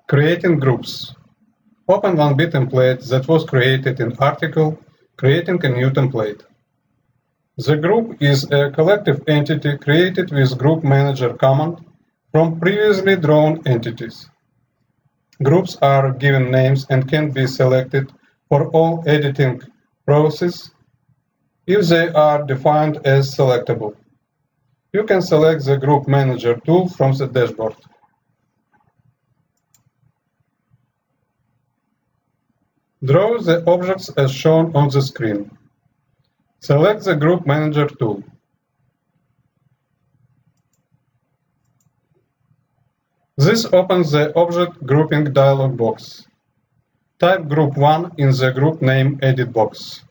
Creating groups. Open 1B template that was created in article Creating a new template. The group is a collective entity created with Group Manager command from previously drawn entities. Groups are given names and can be selected for all editing processes if they are defined as selectable. You can select the Group Manager tool from the dashboard. Draw the objects as shown on the screen. Select the Group Manager tool. This opens the Object Grouping dialog box. Type Group 1 in the Group Name edit box.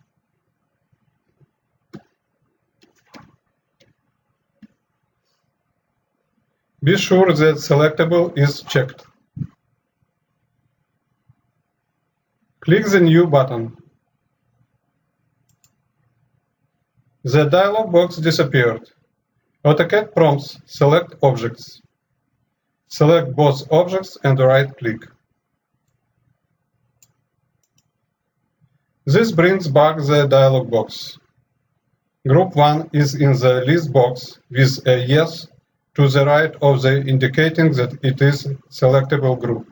Be sure that Selectable is checked. Click the New button. The dialog box disappeared. AutoCAD prompts Select Objects. Select both objects and right-click. This brings back the dialog box. Group 1 is in the list box with a yes to the right of the indicating that it is selectable group.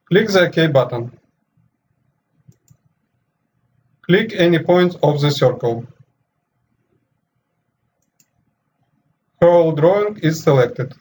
Click the OK button. Click any point of the circle. Whole drawing is selected.